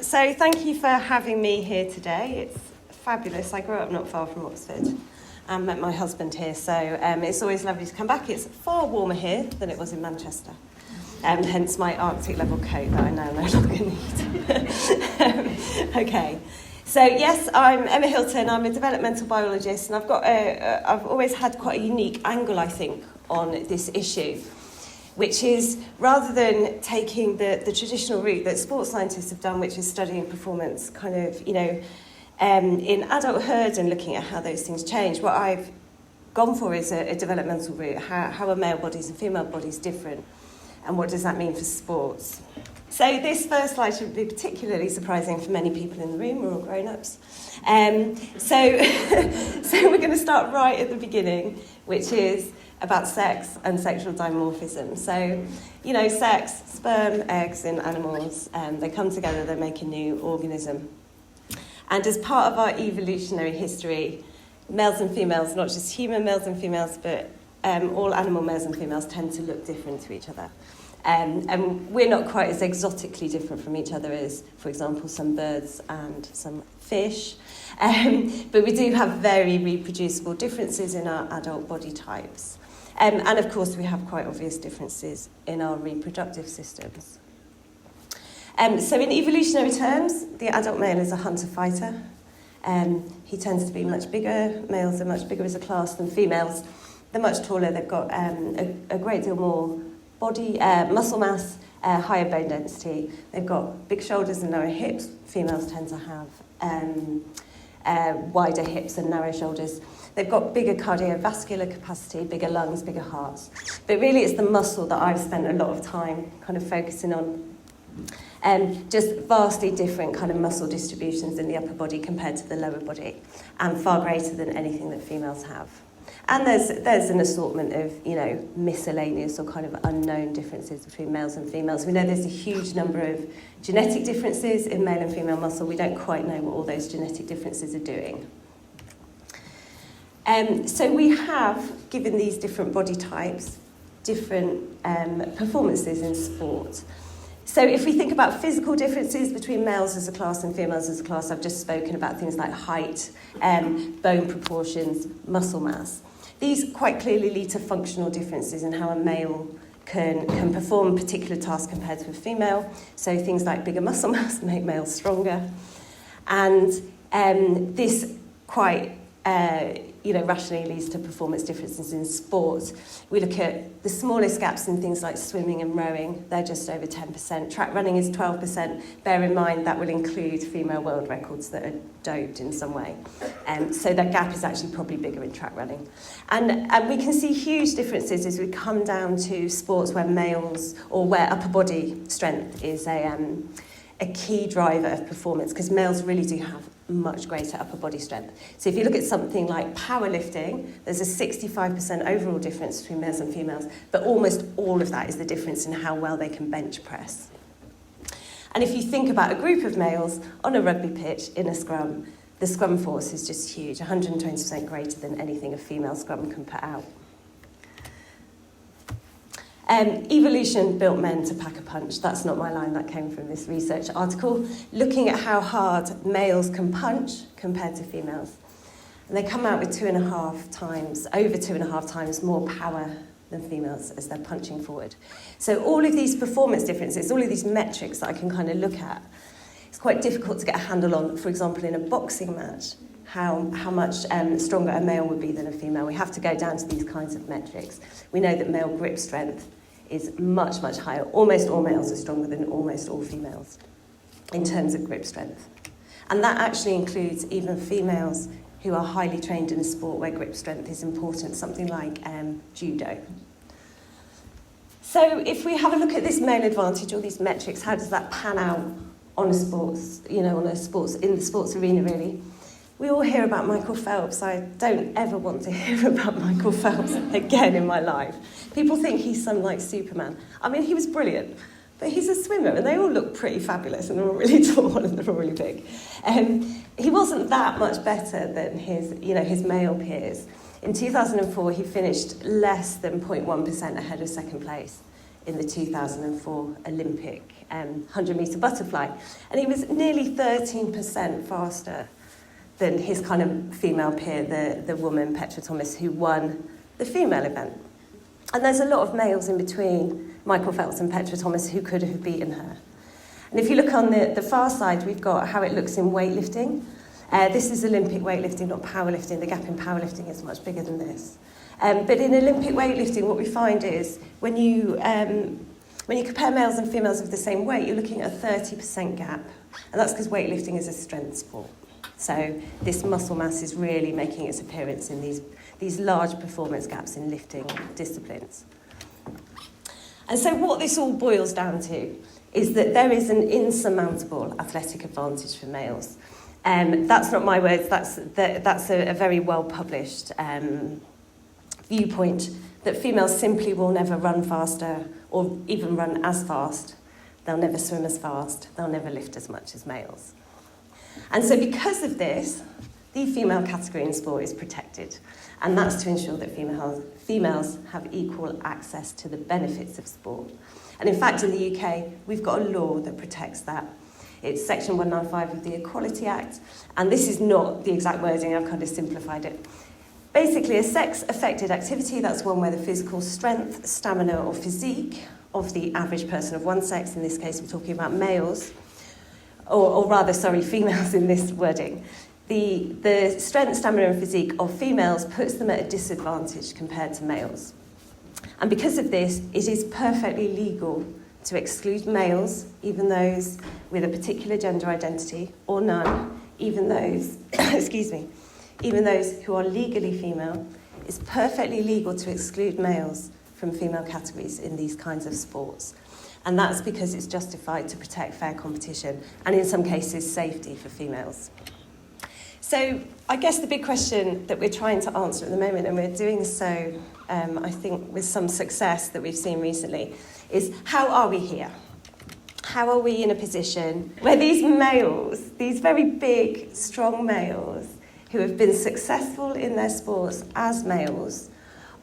So thank you for having me here today. It's fabulous. I grew up not far from Oxford and met my husband here, so it's always lovely to come back. It's far warmer here than it was in Manchester, hence my Arctic level coat that I now no longer need. Okay, so yes, I'm Emma Hilton. I'm a developmental biologist, and I've always had quite a unique angle, I think, on this issue, which is rather than taking the traditional route that sports scientists have done, which is studying performance kind of, in adulthood and looking at how those things change, what I've gone for is a developmental route. How are male bodies and female bodies different? And what does that mean for sports? So this first slide should be particularly surprising for many people in the room. We're all grown-ups. So we're going to start right at the beginning, which is about sex and sexual dimorphism. So, sex, sperm, eggs in animals, they come together, they make a new organism. And as part of our evolutionary history, males and females, not just human males and females, but all animal males and females tend to look different to each other. And we're not quite as exotically different from each other as, for example, some birds and some fish. But we do have very reproducible differences in our adult body types. And of course, we have quite obvious differences in our reproductive systems. So in evolutionary terms, the adult male is a hunter-fighter. He tends to be much bigger. Males are much bigger as a class than females. They're much taller. They've got a great deal more body muscle mass, higher bone density. They've got big shoulders and narrow hips. Females tend to have wider hips and narrow shoulders. They've got bigger cardiovascular capacity, bigger lungs, bigger hearts. But really it's the muscle that I've spent a lot of time kind of focusing on. Just vastly different kind of muscle distributions in the upper body compared to the lower body, and far greater than anything that females have. And there's an assortment of, miscellaneous or kind of unknown differences between males and females. We know there's a huge number of genetic differences in male and female muscle. We don't quite know what all those genetic differences are doing. So we have, given these different body types, different performances in sport. So if we think about physical differences between males as a class and females as a class, I've just spoken about things like height, bone proportions, muscle mass. These quite clearly lead to functional differences in how a male can perform a particular task compared to a female. So things like bigger muscle mass make males stronger. And this quite rationally leads to performance differences in sport. We look at the smallest gaps in things like swimming and rowing. They're just over 10%. Track running is 12%. Bear in mind that will include female world records that are doped in some way. So that gap is actually probably bigger in track running. And we can see huge differences as we come down to sports where males, or where upper body strength is a key driver of performance, because males really do have much greater upper body strength. So if you look at something like powerlifting, there's a 65% overall difference between males and females, but almost all of that is the difference in how well they can bench press. And if you think about a group of males on a rugby pitch in a scrum, the scrum force is just huge, 120% greater than anything a female scrum can put out. Evolution built men to pack a punch. That's not my line, that came from this research article, looking at how hard males can punch compared to females. And they come out with over 2.5 times more power than females as they're punching forward. So all of these performance differences, all of these metrics that I can kind of look at, it's quite difficult to get a handle on, for example, in a boxing match, how much stronger a male would be than a female. We have to go down to these kinds of metrics. We know that male grip strength is much, much higher. Almost all males are stronger than almost all females in terms of grip strength. And that actually includes even females who are highly trained in a sport where grip strength is important, something like judo. So if we have a look at this male advantage, all these metrics, how does that pan out on in the sports arena, really? We all hear about Michael Phelps. I don't ever want to hear about Michael Phelps again in my life. People think he's some like Superman. I mean, he was brilliant, but he's a swimmer, and they all look pretty fabulous, and they're all really tall and they're all really big. He wasn't that much better than his male peers. In 2004, he finished less than 0.1% ahead of second place in the 2004 Olympic 100-metre butterfly. And he was nearly 13% faster than his kind of female peer, the woman, Petra Thomas, who won the female event. And there's a lot of males in between Michael Phelps and Petra Thomas who could have beaten her. And if you look on the far side, we've got how it looks in weightlifting. This is Olympic weightlifting, not powerlifting. The gap in powerlifting is much bigger than this. But in Olympic weightlifting, what we find is when you compare males and females of the same weight, you're looking at a 30% gap. And that's because weightlifting is a strength sport. So this muscle mass is really making its appearance in these large performance gaps in lifting disciplines. And so what this all boils down to is that there is an insurmountable athletic advantage for males. That's not my words, that's a very well-published viewpoint, that females simply will never run faster or even run as fast. They'll never swim as fast, they'll never lift as much as males. And so because of this, the female category in sport is protected. And that's to ensure that females have equal access to the benefits of sport. And in fact, in the UK, we've got a law that protects that. It's Section 195 of the Equality Act. And this is not the exact wording, I've kind of simplified it. Basically, a sex-affected activity, that's one where the physical strength, stamina, or physique of the average person of one sex, in this case we're talking about males, or rather, females in this wording. The strength, stamina, and physique of females puts them at a disadvantage compared to males. And because of this, it is perfectly legal to exclude males, even those with a particular gender identity, or none, even those, even those who are legally female. It's perfectly legal to exclude males from female categories in these kinds of sports. And that's because it's justified to protect fair competition and in some cases safety for females. So I guess the big question that we're trying to answer at the moment, and we're doing so, I think, with some success that we've seen recently, is how are we here? How are we in a position where these males, these very big, strong males, who have been successful in their sports as males,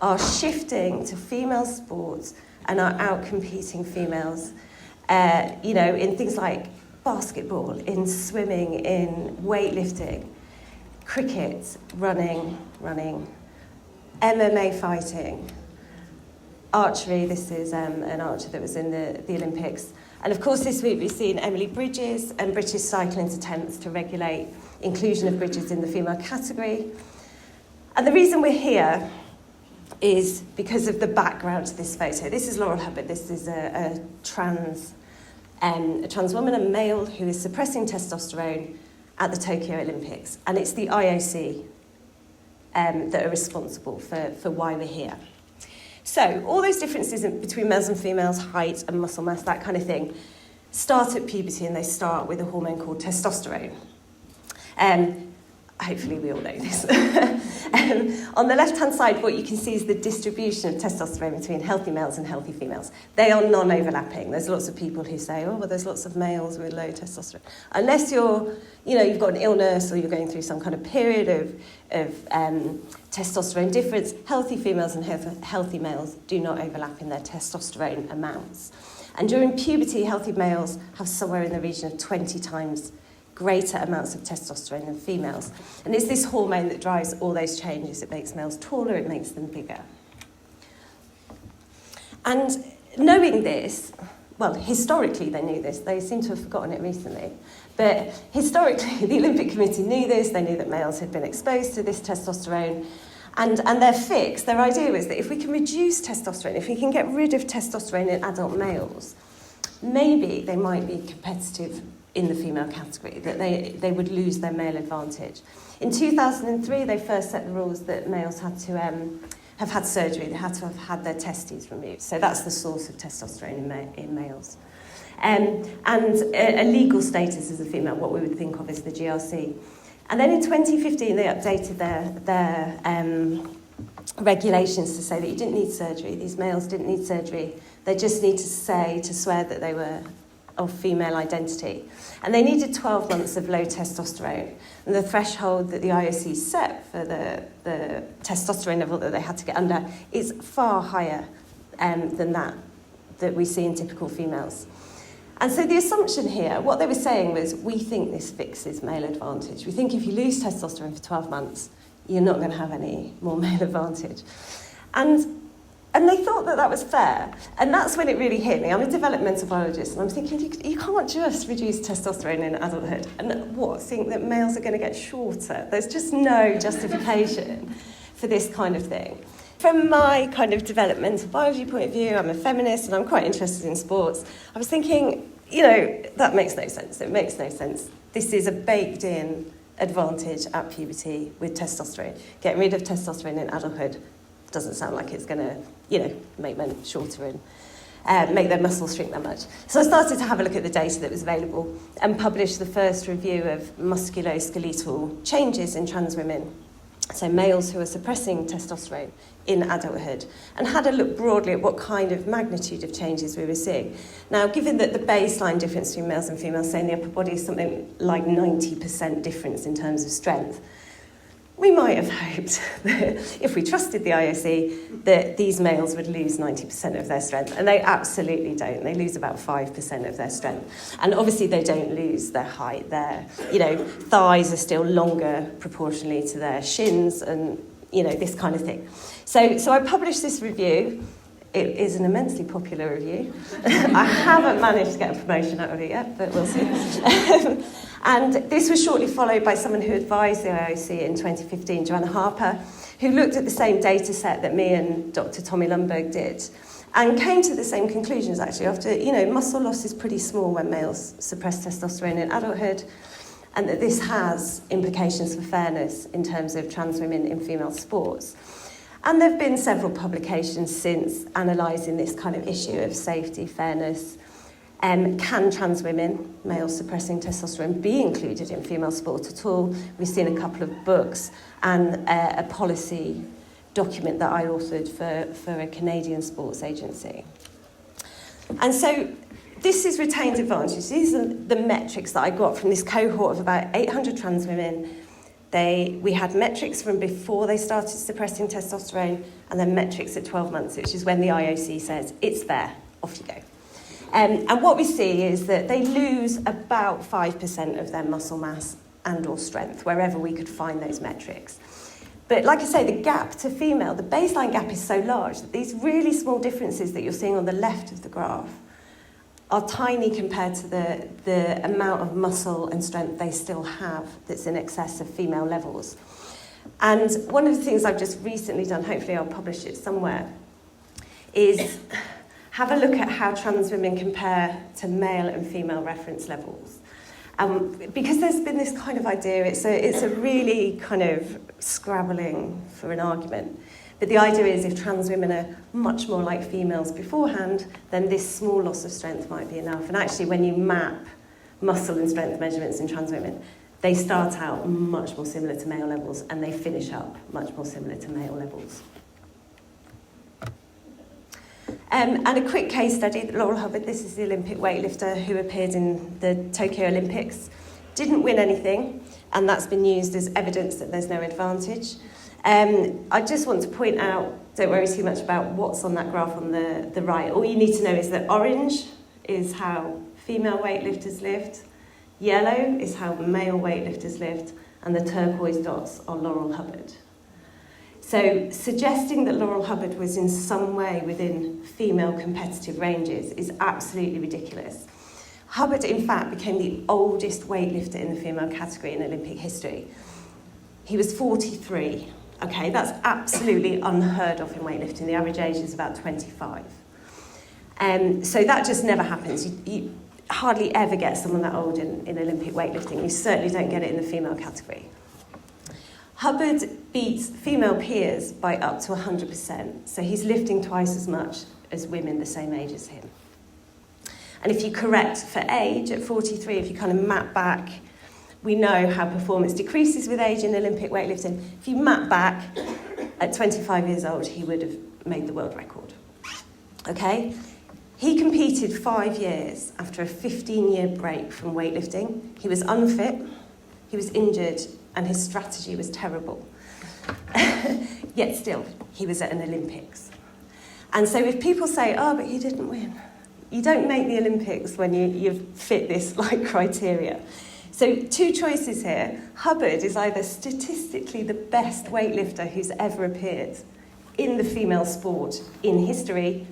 are shifting to female sports and are out-competing females, in things like basketball, in swimming, in weightlifting, cricket, running, MMA fighting, archery. This is an archer that was in the Olympics. And of course, this week we've seen Emily Bridges and British Cycling's attempts to regulate inclusion of Bridges in the female category. And the reason we're here is because of the background to this photo. This is Laurel Hubbard. This is a trans woman, a male who is suppressing testosterone at the Tokyo Olympics. And it's the IOC that are responsible for why we're here. So all those differences between males and females, height and muscle mass, that kind of thing, start at puberty, and they start with a hormone called testosterone. Hopefully we all know this. On the left-hand side, what you can see is the distribution of testosterone between healthy males and healthy females. They are non-overlapping. There's lots of people who say, oh, well, there's lots of males with low testosterone. Unless you've got an illness or you're going through some kind of period of testosterone difference, healthy females and healthy males do not overlap in their testosterone amounts. And during puberty, healthy males have somewhere in the region of 20 times greater amounts of testosterone than females. And it's this hormone that drives all those changes. It makes males taller, it makes them bigger. And knowing this, well, historically they knew this. They seem to have forgotten it recently. But historically, the Olympic Committee knew this. They knew that males had been exposed to this testosterone. And their fix, their idea was that if we can reduce testosterone, if we can get rid of testosterone in adult males, maybe they might be competitive in the female category, that they would lose their male advantage. In 2003, they first set the rules that males had to have had surgery. They had to have had their testes removed. So that's the source of testosterone in males. And a legal status as a female, what we would think of as the GRC. And then in 2015, they updated their regulations to say that you didn't need surgery. These males didn't need surgery. They just need to swear that they were of female identity. And they needed 12 months of low testosterone. And the threshold that the IOC set for the testosterone level that they had to get under is far higher than that that we see in typical females. And so the assumption here, what they were saying was, we think this fixes male advantage. We think if you lose testosterone for 12 months, you're not going to have any more male advantage. And they thought that that was fair. And that's when it really hit me. I'm a developmental biologist, and I'm thinking, you can't just reduce testosterone in adulthood and think that males are going to get shorter. There's just no justification for this kind of thing. From my kind of developmental biology point of view, I'm a feminist and I'm quite interested in sports. I was thinking, that makes no sense. It makes no sense. This is a baked-in advantage at puberty with testosterone. Getting rid of testosterone in adulthood doesn't sound like it's going to, make men shorter and make their muscles shrink that much. So I started to have a look at the data that was available and published the first review of musculoskeletal changes in trans women, so males who are suppressing testosterone in adulthood, and had a look broadly at what kind of magnitude of changes we were seeing. Now, given that the baseline difference between males and females, say in the upper body, is something like 90% difference in terms of strength, we might have hoped that if we trusted the IOC that these males would lose 90% of their strength, and they absolutely don't. They lose about 5% of their strength. And obviously they don't lose their height. Their, thighs are still longer proportionally to their shins and, this kind of thing. So I published this review. It is an immensely popular review. I haven't managed to get a promotion out of it yet, but we'll see. And this was shortly followed by someone who advised the IOC in 2015, Joanna Harper, who looked at the same data set that me and Dr. Tommy Lundberg did, and came to the same conclusions, actually, after, muscle loss is pretty small when males suppress testosterone in adulthood, and that this has implications for fairness in terms of trans women in female sports. And there have been several publications since analysing this kind of issue of safety, fairness. Can trans women, males suppressing testosterone, be included in female sport at all? We've seen a couple of books and a policy document that I authored for a Canadian sports agency. And so this is retained advantage. These are the metrics that I got from this cohort of about 800 trans women. We had metrics from before they started suppressing testosterone, and then metrics at 12 months, which is when the IOC says, it's there, off you go. And what we see is that they lose about 5% of their muscle mass and or strength, wherever we could find those metrics. But like I say, the gap to female, the baseline gap is so large that these really small differences that you're seeing on the left of the graph are tiny compared to the amount of muscle and strength they still have that's in excess of female levels. And one of the things I've just recently done, hopefully I'll publish it somewhere, is have a look at how trans women compare to male and female reference levels. Because there's been this kind of idea, it's a really kind of scrabbling for an argument. But the idea is if trans women are much more like females beforehand, then this small loss of strength might be enough. And actually, when you map muscle and strength measurements in trans women, they start out much more similar to male levels and they finish up much more similar to male levels. And a quick case study, Laurel Hubbard, this is the Olympic weightlifter who appeared in the Tokyo Olympics, didn't win anything, and that's been used as evidence that there's no advantage. I just want to point out, don't worry too much about what's on that graph on the right. All you need to know is that orange is how female weightlifters lived, yellow is how male weightlifters lived, and the turquoise dots are Laurel Hubbard. So suggesting that Laurel Hubbard was in some way within female competitive ranges is absolutely ridiculous. Hubbard, in fact, became the oldest weightlifter in the female category in Olympic history. He was 43. Okay, that's absolutely unheard of in weightlifting. The average age is about 25. So that just never happens. You hardly ever get someone that old in Olympic weightlifting. You certainly don't get it in the female category. Hubbard beats female peers by up to 100%. So he's lifting twice as much as women the same age as him. And if you correct for age at 43, if you kind of map back, we know how performance decreases with age in Olympic weightlifting. If you map back, at 25 years old, he would have made the world record. Okay? He competed 5 years after a 15-year break from weightlifting. He was unfit, he was injured, and his strategy was terrible. Yet still, he was at an Olympics. And so if people say, oh, but you didn't win, you don't make the Olympics when you fit this criteria. So 2 choices here. Hubbard is either statistically the best weightlifter who's ever appeared in the female sport in history,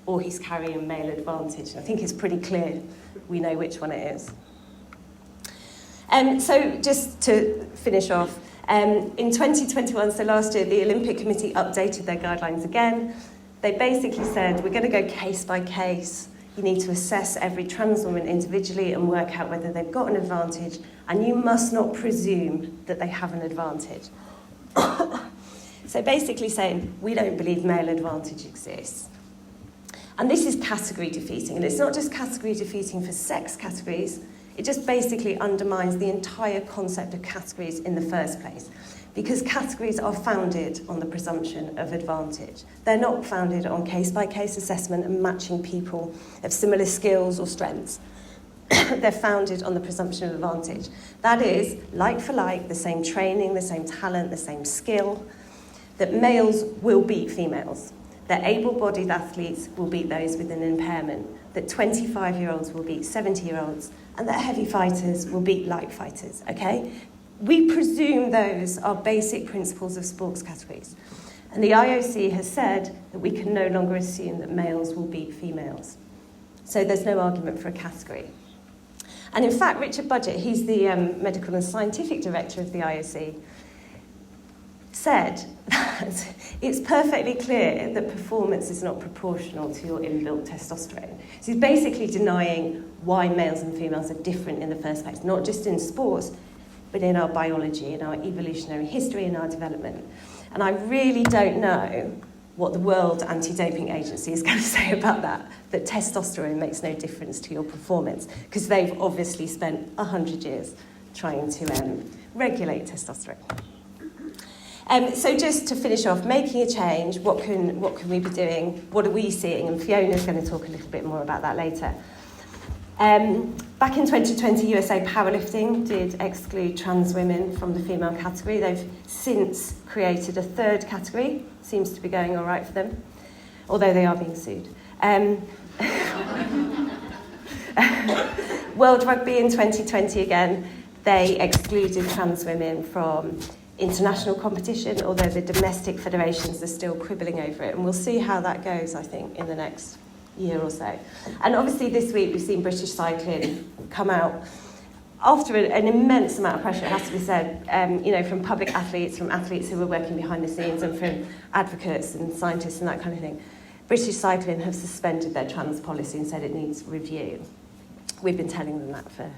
or he's carrying male advantage. I think it's pretty clear we know which one it is. So just to finish off, in 2021, so last year, the Olympic Committee updated their guidelines again. They basically said, we're going to go case by case. You need to assess every trans woman individually and work out whether they've got an advantage, and you must not presume that they have an advantage. So basically saying, we don't believe male advantage exists. And this is category defeating, and it's not just category defeating for sex categories, it just basically undermines the entire concept of categories in the first place, because categories are founded on the presumption of advantage. They're not founded on case-by-case assessment and matching people of similar skills or strengths. They're founded on the presumption of advantage. That is, like for like, the same training, the same talent, the same skill, that males will beat females, that able-bodied athletes will beat those with an impairment, that 25-year-olds will beat 70-year-olds, and that heavy fighters will beat light fighters, okay? We presume those are basic principles of sports categories. And the IOC has said that we can no longer assume that males will beat females. So there's no argument for a category. And in fact, Richard Budgett, he's the medical and scientific director of the IOC, said that it's perfectly clear that performance is not proportional to your inbuilt testosterone. So he's basically denying why males and females are different in the first place, not just in sports, but in our biology, in our evolutionary history, in our development. And I really don't know what the World Anti-Doping Agency is going to say about that testosterone makes no difference to your performance, because they've obviously spent 100 years trying to regulate testosterone. So just to finish off, making a change, what can we be doing? What are we seeing? And Fiona's going to talk a little bit more about that later. Back in 2020, USA Powerlifting did exclude trans women from the female category. They've since created a third category. Seems to be going all right for them, although they are being sued. World Rugby in 2020 again, they excluded trans women from international competition, although the domestic federations are still quibbling over it. And we'll see how that goes, I think, in the next year or so. And obviously this week we've seen British cycling come out after an immense amount of pressure, it has to be said, from public athletes, from athletes who were working behind the scenes, and from advocates and scientists and that kind of thing. British cycling have suspended their trans policy and said it needs review. We've been telling them that for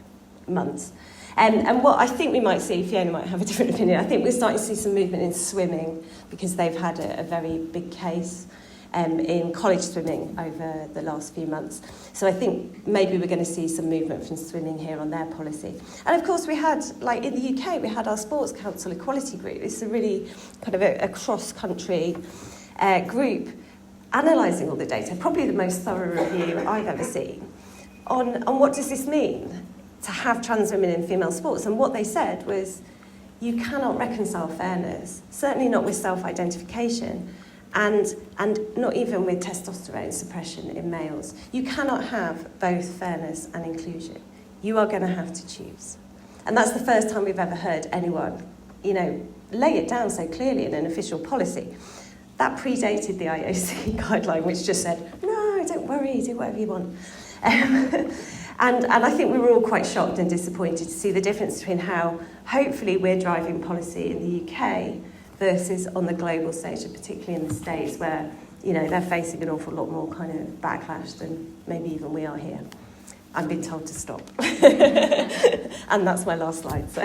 months. And what I think we might see, Fiona might have a different opinion, I think we're starting to see some movement in swimming, because they've had a very big case in college swimming over the last few months. So I think maybe we're going to see some movement from swimming here on their policy. And of course we had, like in the UK, we had our Sports Council Equality Group. It's a really kind of a cross-country group analysing all the data, probably the most thorough review I've ever seen, on what does this mean to have trans women in female sports. And what they said was, you cannot reconcile fairness, certainly not with self-identification, and not even with testosterone suppression in males. You cannot have both fairness and inclusion. You are going to have to choose. And that's the first time we've ever heard anyone, lay it down so clearly in an official policy. That predated the IOC guideline, which just said, no, don't worry, do whatever you want. And I think we were all quite shocked and disappointed to see the difference between how hopefully we're driving policy in the UK versus on the global stage, and particularly in the States, where they're facing an awful lot more kind of backlash than maybe even we are here. I've been told to stop. And that's my last slide. So.